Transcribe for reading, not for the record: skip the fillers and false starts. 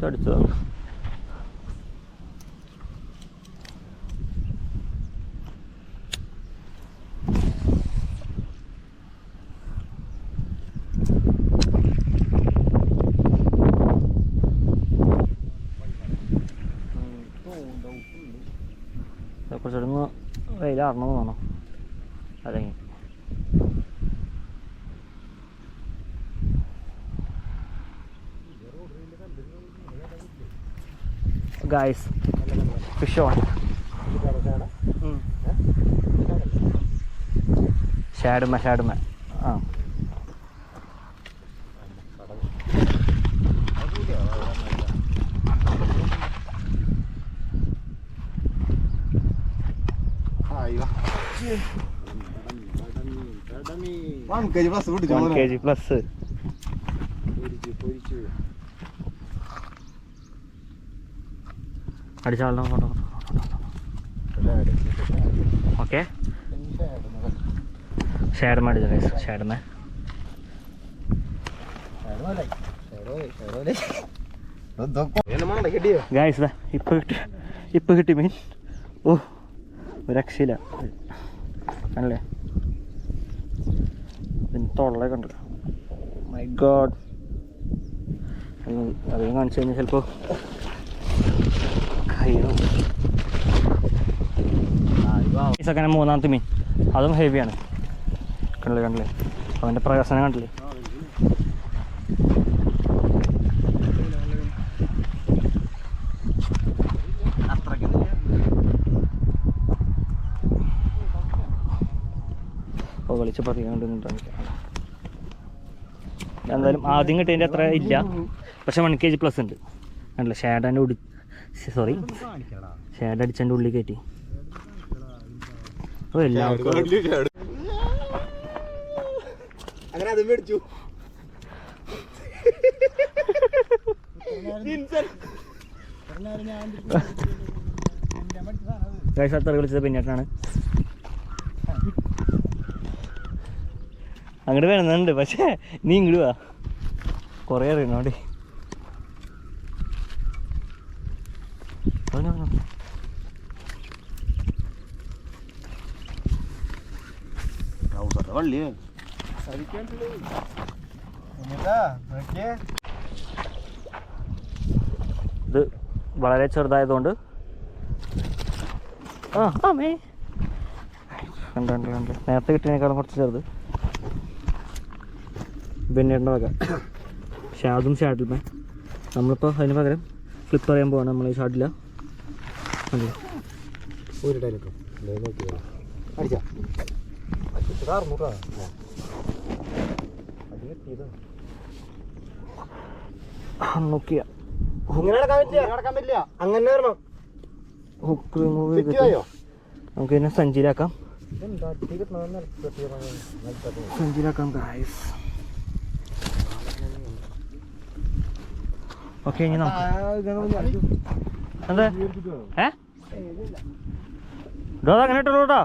അടിച്ചതാണ്. കുറച്ചിടുന്ന് വെയിലാറണമെന്ന് തോന്നണം. അല്ലെങ്കിൽ guys fish on. ഷാഡുമ ആ kg plus. അടിച്ചാളോ ഓക്കെ. ഷാഡുമ അടിച്ച ഷാഡുമ ഗായ്സ് ഇപ്പൊ കിട്ടി മീൻ. ഓ ഒരു രക്ഷയില്ല അല്ലേ. പിന്നെ തൊള്ളയൊക്കെ ഉണ്ട്. My God. അധികം കാണിച്ചു കഴിഞ്ഞാൽ ചിലപ്പോൾ അങ്ങനെ മൂന്നാമത്തെ മീൻ അതും ഹെവിയാണ്. കണ്ടില്ലേ അവൻ്റെ പ്രകാശനം കണ്ടില്ലേ. കളിച്ച് പറയാണ്ട് എന്തായാലും ആദ്യം കിട്ടിയതിൻ്റെ അത്ര ഇല്ല, പക്ഷെ 1 kg പ്ലസ് ഉണ്ട്. കണ്ടില്ല ഷാഡൻ്റെ ഷാഡ് അടിച്ചതിൻ്റെ ഉള്ളിൽ കയറ്റി. അപ്പോൾ എല്ലാവർക്കും അത്ര കളിച്ചത് പിന്നീട്ടാണ്. അങ്ങോട്ട് വരുന്നുണ്ട്, പക്ഷേ നീ ഇങ്ങോട്ട് വാ. കുറേ അറിയണോടെ. ഇത് വളരെ ചെറുതായതുകൊണ്ട് നേരത്തെ കിട്ടിയതിനേക്കാളും കുറച്ച് ചെറുത്. ബെന്നേറിൻ്റെ വക ഷാഡും ഷാഡിലുമേ. നമ്മളിപ്പോൾ അതിന് പകരം ഫ്ലിപ്പ് പറയാൻ പോവാണ്. നമ്മൾ ഈ ഷാഡില്ല നോക്കിയ ഹുക്ക് റിമൂവ് ചെയ്തിട്ട് നമുക്ക് ഇതിനെ സഞ്ചിയിലാക്കാം. Guys okay. ഇനി നമുക്ക് എന്താ അങ്ങനെ ഇട്ടുള്ളൂ കേട്ടോ.